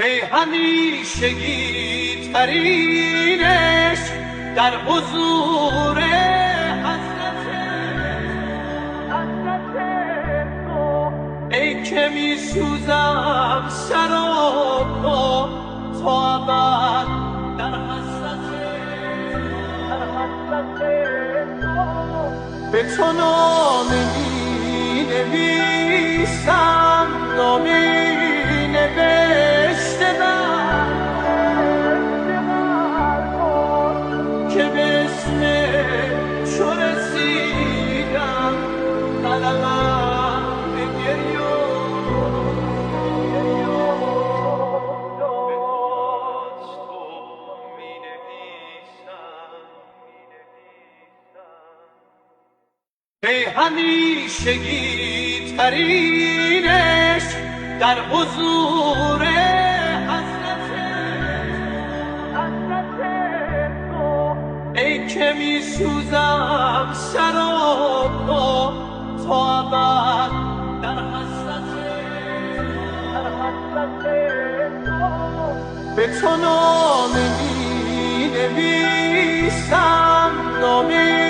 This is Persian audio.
ای همیشگی ترینش در حضور حضرت تو، ای که می سوزم سر و پا تو ابد در حضرت تو. به تو نامه می نویسم، نامه نوشته بر که به اسم چو رسیدم قلمم به گریه ای همیشگی ترینش در حضور حضرت تو، ای که می سوزم سر و پا تو ابد در حضرت تو. به تو نامه می نویسم، نامه